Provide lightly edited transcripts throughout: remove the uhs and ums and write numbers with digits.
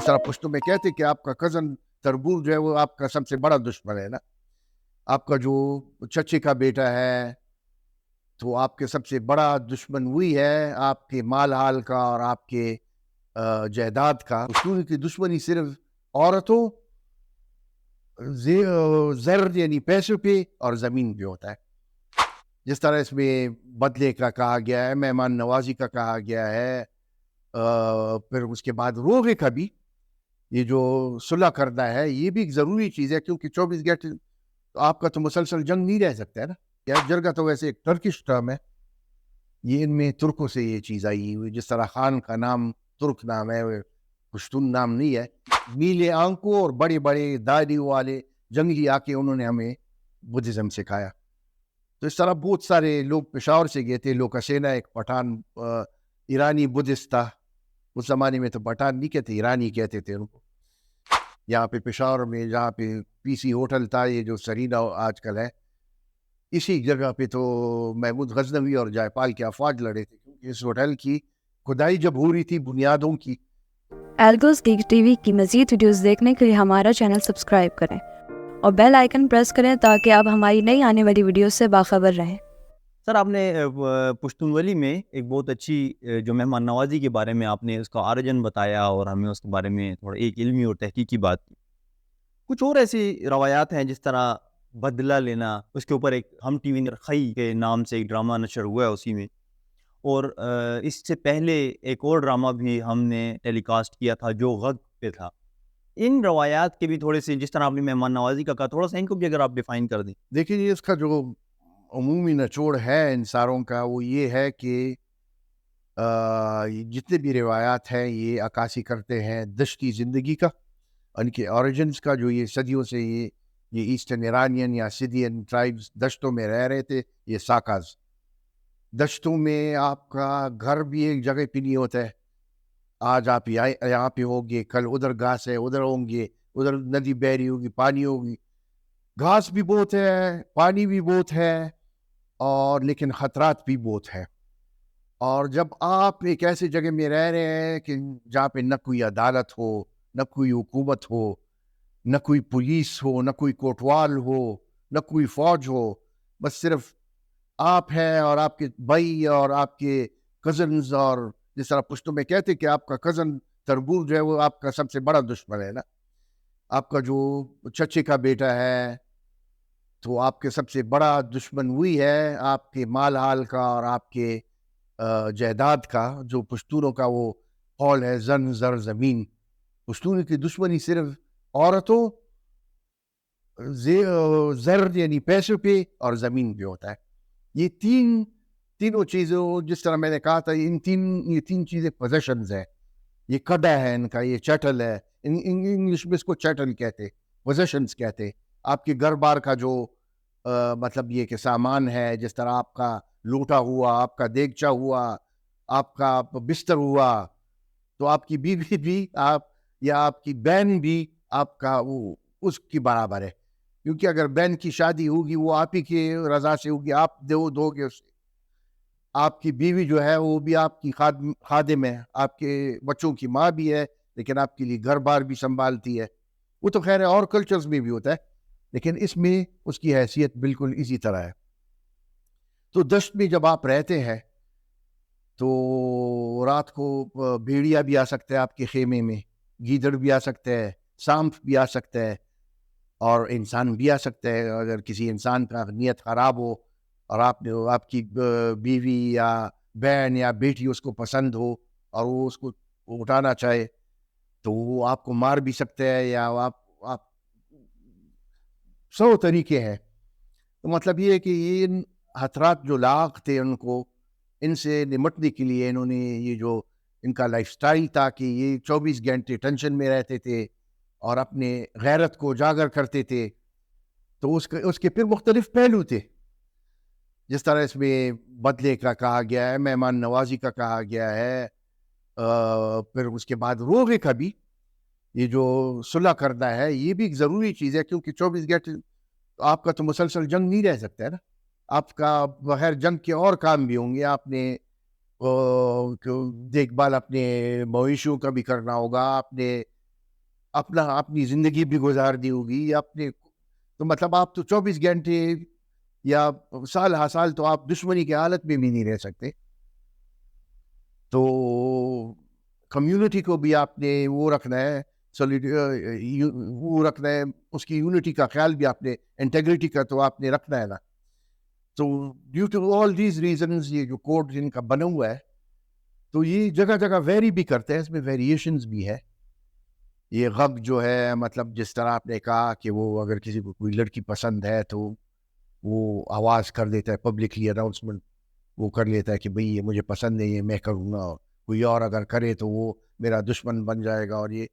طرح پشتوں میں کہتے کہ آپ کا کزن تربور جو ہے وہ آپ کا سب سے بڑا دشمن ہے نا. آپ کا جو چچے کا بیٹا ہے تو آپ کے سب سے بڑا دشمن وہی ہے آپ کے مال حال کا اور آپ کے جائیداد کا. پشتون کی دشمنی صرف عورتوں، زر یعنی پیسوں پہ اور زمین پہ ہوتا ہے. جس طرح اس میں بدلے کا کہا گیا ہے، مہمان نوازی کا کہا گیا ہے، پھر اس کے بعد روغے کا بھی، یہ جو صلح کرنا ہے یہ بھی ایک ضروری چیز ہے، کیونکہ 24 گھنٹے آپ کا تو مسلسل جنگ نہیں رہ سکتا ہے نا. جرگہ تو ویسے ایک ٹرکش ٹرم ہے، یہ ان میں ترکوں سے یہ چیز آئی ہوئی. جس طرح خان کا نام ترک نام ہے، پشتون نام نہیں ہے. نیلے آنکھوں اور بڑے بڑے داڑھی والے جنگی آ کے انہوں نے ہمیں بدھزم سکھایا. تو اس طرح بہت سارے لوگ پشاور سے گئے تھے. لوکاسینا ایک پٹھان ایرانی بدھسٹ تھا. اس زمانے میں تو پٹھان نہیں کہتے، ایرانی کہتے تھے ان کو. یہاں پہ پشاور میں جہاں پہ پی سی ہوٹل تھا، یہ جو سرینا آج کل ہے، اسی جگہ پہ تو محمود غزنوی اور جائے پال کے افواج لڑے تھے، کیونکہ اس ہوٹل کی کھدائی جب ہو رہی تھی بنیادوں کی. الگوز گیک ٹی وی کی مزید ویڈیوز دیکھنے کے لیے ہمارا چینل سبسکرائب کریں اور بیل آئیکن پریس کریں تاکہ آپ ہماری نئی آنے والی ویڈیوز سے باخبر رہیں. سر، آپ نے پشتون ولی میں ایک بہت اچھی جو مہمان نوازی کے بارے میں آپ نے اس کا آرجن بتایا اور ہمیں اس کے بارے میں تھوڑا ایک علمی اور تحقیقی بات کی. کچھ اور ایسی روایات ہیں جس طرح بدلہ لینا، اس کے اوپر ایک ہم ٹی وی خی کے نام سے ایک ڈرامہ نشر ہوا ہے اسی میں، اور اس سے پہلے ایک اور ڈرامہ بھی ہم نے ٹیلی کاسٹ کیا تھا جو غگ پہ تھا. ان روایات کے بھی تھوڑے سے، جس طرح آپ نے مہمان نوازی کا کہا، تھوڑا سا ان کو بھی اگر آپ ڈیفائن کر دیں. دیکھیے، اس کا جو عمومی نچوڑ ہے ان ساروں کا وہ یہ ہے کہ جتنے بھی روایات ہیں یہ عکاسی کرتے ہیں دشتی زندگی کا، ان کے اوریجنز کا، جو یہ صدیوں سے یہ ایسٹرن ایرانین یا سدھین ٹرائبز دشتوں میں رہ رہے تھے. یہ ساکاز دشتوں میں آپ کا گھر بھی ایک جگہ پہ نہیں ہوتا ہے. آج آپ یہاں پہ ہوگے، کل ادھر گھاس ہے، ادھر ہوں گے، ادھر ندی بہ رہی ہوگی، پانی ہوگی. گھاس بھی بہت ہے، پانی بھی بہت ہے، اور لیکن خطرات بھی بہت ہے. اور جب آپ ایک ایسی جگہ میں رہ رہے ہیں کہ جہاں پہ نہ کوئی عدالت ہو، نہ کوئی حکومت ہو، نہ کوئی پولیس ہو، نہ کوئی کوٹوال ہو، نہ کوئی فوج ہو، بس صرف آپ ہیں اور آپ کے بھائی اور آپ کے کزنز، اور جس طرح پشتوں میں کہتے کہ آپ کا کزن تربور جو ہے وہ آپ کا سب سے بڑا دشمن ہے نا. آپ کا جو چچے کا بیٹا ہے تو آپ کے سب سے بڑا دشمن وہی ہے آپ کے مال حال کا اور آپ کے جائیداد کا. جو پشتونوں کا وہ قول ہے، زن زر زمین. پشتونوں کی دشمنی صرف عورتوں، زر یعنی پیسوں پہ اور زمین پہ ہوتا ہے. یہ تینوں چیزوں، جس طرح میں نے کہا تھا، یہ تین چیزیں پوزیشنز ہیں. یہ کڈا ہے ان کا، یہ چیٹل ہے. انگلش میں اس کو چیٹل کہتے، پوزیشنز کہتے. آپ کے گھر بار کا جو مطلب یہ کہ سامان ہے، جس طرح آپ کا لوٹا ہوا، آپ کا دیگچا ہوا، آپ کا بستر ہوا، تو آپ کی بیوی بھی یا آپ کی بہن بھی آپ کا وہ اس کی برابر ہے. کیونکہ اگر بہن کی شادی ہوگی وہ آپ ہی کی رضا سے ہوگی، آپ دو گے اسے. آپ کی بیوی جو ہے وہ بھی آپ کی خادم ہے، آپ کے بچوں کی ماں بھی ہے، لیکن آپ کے لیے گھر بار بھی سنبھالتی ہے. وہ تو خیر ہے، اور کلچرز میں بھی ہوتا ہے، لیکن اس میں اس کی حیثیت بالکل اسی طرح ہے. تو دشت میں جب آپ رہتے ہیں تو رات کو بھیڑیا بھی آ سکتا ہے آپ کے خیمے میں، گیدڑ بھی آ سکتا ہے، سانپ بھی آ سکتا ہے، اور انسان بھی آ سکتا ہے. اگر کسی انسان کا نیت خراب ہو اور آپ کی بیوی یا بہن یا بیٹی اس کو پسند ہو اور وہ اس کو اٹھانا چاہے تو وہ آپ کو مار بھی سکتا ہے، یا آپ 100 طریقے ہیں. تو مطلب یہ ہے کہ ان خطرات جو لاحق تھے ان کو، ان سے نمٹنے کے لیے انہوں نے یہ جو ان کا لائف سٹائل تھا کہ یہ 24 گھنٹے ٹینشن میں رہتے تھے اور اپنے غیرت کو اجاگر کرتے تھے. تو اس کے پھر مختلف پہلو تھے. جس طرح اس میں بدلے کا کہا گیا ہے، مہمان نوازی کا کہا گیا ہے، پھر اس کے بعد روغے کا بھی، یہ جو صلح کرنا ہے یہ بھی ایک ضروری چیز ہے. کیونکہ 24 گھنٹے آپ کا تو مسلسل جنگ نہیں رہ سکتا ہے نا. آپ کا بغیر جنگ کے اور کام بھی ہوں گے. آپ نے دیکھ بھال اپنے مویشیوں کا بھی کرنا ہوگا، آپ نے اپنی زندگی بھی گزار دی ہوگی یا اپنے، تو مطلب آپ تو 24 گھنٹے یا سال ہر سال تو آپ دشمنی کی حالت میں بھی نہیں رہ سکتے. تو کمیونٹی کو بھی آپ نے وہ رکھنا ہے، وہ رکھنا ہے، اس کی یونٹی کا خیال بھی آپ نے، انٹیگریٹی کا تو آپ نے رکھنا ہے نا. تو due to all these reasons یہ جو کوڈ جن کا بنا ہوا ہے، تو یہ جگہ جگہ ویری بھی کرتے ہیں، اس میں ویریشنز بھی ہے. یہ غب جو ہے، مطلب جس طرح آپ نے کہا کہ وہ اگر کسی کو کوئی لڑکی پسند ہے تو وہ آواز کر دیتا ہے، پبلکلی اناؤنسمنٹ وہ کر لیتا ہے کہ بھئی یہ مجھے پسند ہے، یہ میں کروں گا، کوئی اور اگر کرے تو وہ میرا دشمن بن جائے گا. اور یہ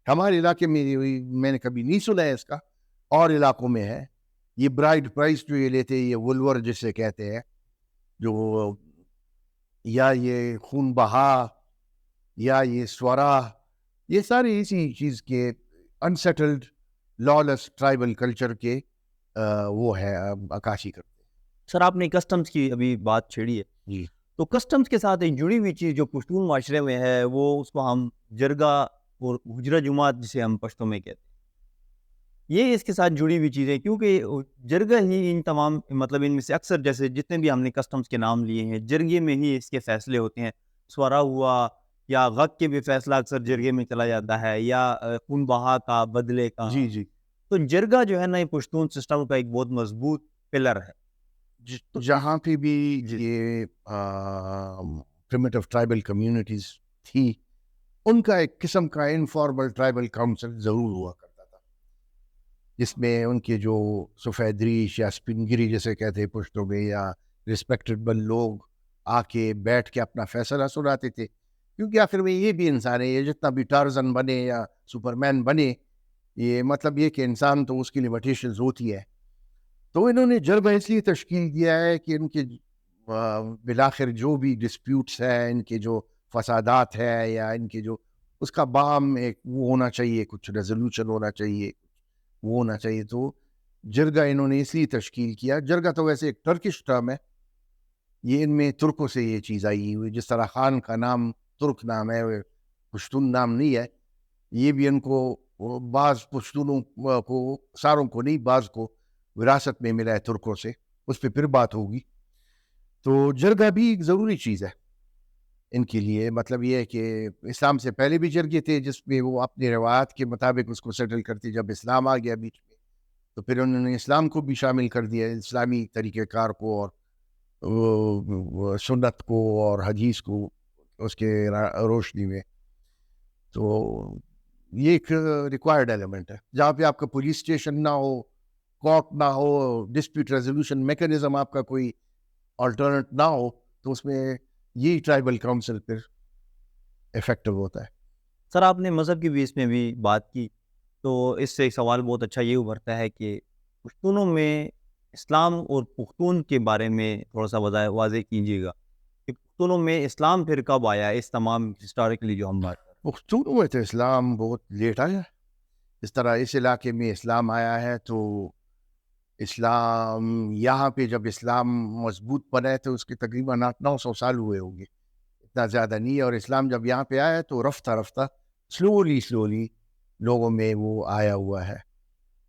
ہمارے علاقے میں نے کبھی نہیں سنا ہے اس کا، اور علاقوں میں ہے. یہ برائڈ پرائز جو یہ لیتے ہیں، یہ ولور جسے کہتے ہیں، جو یا یہ خون بہا یا یہ سورا، یہ سارے اسی چیز کے انسیٹلڈ لالس ٹرائبل کلچر کے وہ ہے عکاسی کرتے ہیں. سر آپ نے کسٹمز کی ابھی بات چھیڑی ہے، جی تو کسٹمز کے ساتھ ایک جڑی ہوئی چیز جو پشتون معاشرے میں ہے، وہ اس کو ہم جرگہ اور حجرہ جماعت جسے ہم پشتوں میں کہتے ہیں، یہ اس کے ساتھ جڑی ہوئی چیزیں، کیونکہ جرگہ ہی ان تمام، مطلب ان میں سے اکثر جیسے جتنے بھی ہم نے کسٹمز کے نام لیے ہیں، جرگے میں ہی اس کے فیصلے ہوتے ہیں. سورا ہوا یا غق کے بھی فیصلہ اکثر جرگے میں چلا جاتا ہے، یا خون بہا کا، بدلے کا. جی جی تو جرگہ جو ہے نا، یہ پشتون سسٹم کا ایک بہت مضبوط پلر ہے. جہاں پہ بھی یہ پریمیٹیو ٹرائبل کمیونٹیز تھی، ان کا ایک قسم کا انفارمل ٹرائبل کاؤنسل ضرور ہوا کرتا تھا، جس میں ان کے جو سفید ریش یا سپنگری جیسے کہتے ہیں پشتوں میں، یا رسپیکٹیبل لوگ آ کے بیٹھ کے اپنا فیصلہ سناتے تھے. کیونکہ آخر میں یہ بھی انسان ہے، یہ جتنا بھی ٹارزن بنے یا سپرمین بنے، یہ مطلب یہ کہ انسان تو اس کی لمیٹیشنز ہوتی ہے. تو انہوں نے جرگہ اس لیے تشکیل دیا ہے کہ ان کے بالآخر جو بھی ڈسپیوٹس ہیں، ان کے جو فسادات ہے، یا ان کے جو اس کا باہم ایک وہ ہونا چاہیے، کچھ ریزولوشن ہونا چاہیے، وہ ہونا چاہیے. تو جرگہ انہوں نے اس لیے تشکیل کیا. جرگہ تو ویسے ایک ٹرکش ٹرم ہے، یہ ان میں ترکوں سے یہ چیز آئی ہوئی، جس طرح خان کا نام ترک نام ہے، پشتون نام نہیں ہے. یہ بھی ان کو بعض پشتونوں کو، ساروں کو نہیں، بعض کو وراثت میں ملا ہے ترکوں سے، اس پہ پھر بات ہوگی. تو جرگہ بھی ایک ضروری چیز ہے ان کے لیے. مطلب یہ ہے کہ اسلام سے پہلے بھی جرگے تھے جس میں وہ اپنے روایات کے مطابق اس کو سیٹل کرتی. جب اسلام آ گیا بیچ میں تو پھر انہوں نے اسلام کو بھی شامل کر دیا، اسلامی طریقہ کار کو، اور سنت کو اور حدیث کو اس کے روشنی میں. تو یہ ایک ریکوائرڈ ایلیمنٹ ہے. جہاں پہ آپ کا پولیس اسٹیشن نہ ہو، کورٹ نہ ہو، ڈسپیوٹ ریزولوشن میکینزم آپ کا کوئی آلٹرنیٹ نہ ہو، تو اس میں یہی ٹرائبل کاؤنسل پھر افیکٹو ہوتا ہے. سر آپ نے مذہب کی بیس میں بھی بات کی، تو اس سے ایک سوال بہت اچھا یہ ابھرتا ہے کہ پشتونوں میں اسلام اور پختون کے بارے میں تھوڑا سا واضح کیجیے گا کہ پختونوں میں اسلام پھر کب آیا، اس تمام ہسٹوریکلی جو ہم بات کریں. پختونوں میں تو اسلام بہت لیٹ آیا. اس طرح اس علاقے میں اسلام آیا ہے، تو اسلام یہاں پہ جب اسلام مضبوط بنا ہے تو اس کے تقریباً 800-900 سال ہوئے ہوں گے، اتنا زیادہ نہیں. اور اسلام جب یہاں پہ آیا تو رفتہ رفتہ سلولی لوگوں میں وہ آیا ہوا ہے.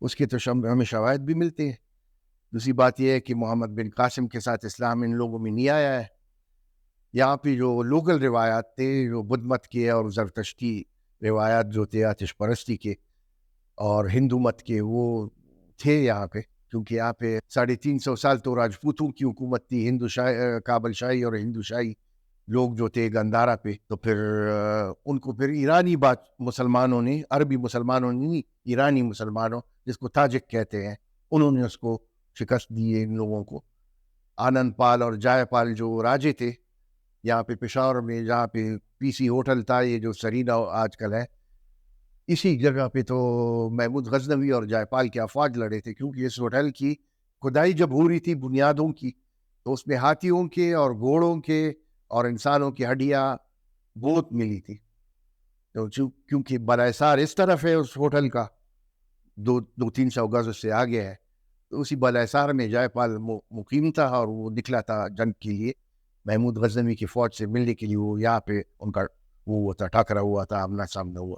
اس کے تو ہمیں شواہد بھی ملتے ہیں. دوسری بات یہ ہے کہ محمد بن قاسم کے ساتھ اسلام ان لوگوں میں نہیں آیا ہے. یہاں پہ جو لوکل روایات تھے، جو بدھ مت کے اور زرتشتی روایات جو تھے آتش پرستی کے اور ہندو مت کے، وہ تھے یہاں پہ. کیونکہ یہاں پہ 350 سال تو راجپوتوں کی حکومت تھی، ہندو شاہی، کابل شاہی اور ہندو شاہی لوگ جو تھے گندھارا پہ. تو پھر ان کو پھر ایرانی مسلمانوں نے، عربی مسلمانوں نے نہیں، ایرانی مسلمانوں جس کو تاجک کہتے ہیں، انہوں نے اس کو شکست دی ہے ان لوگوں کو. آنند پال اور جائے پال جو راجے تھے یہاں پہ پشاور میں، جہاں پہ پی سی ہوٹل تھا، یہ جو سرینا آج کل ہے، اسی جگہ پہ تو محمود غزنوی اور جائے پال کے افواج لڑے تھے. کیونکہ اس ہوٹل کی کھدائی جب ہو رہی تھی بنیادوں کی، تو اس میں ہاتھیوں کے اور گھوڑوں کے اور انسانوں کی ہڈیاں بہت ملی تھی. تو کیونکہ بالائے اس طرف ہے اس ہوٹل کا، 200-300 گز اس سے آگے ہے، تو اسی بالائے میں جائے پال مقیم تھا، اور وہ نکلا تھا جنگ کے لیے محمود غزنوی کی فوج سے ملنے کے لیے. وہ یہاں پہ ان کا وہ تھا، ٹاکرا ہوا تھا، آمنا سامنا ہوا.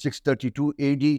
632 AD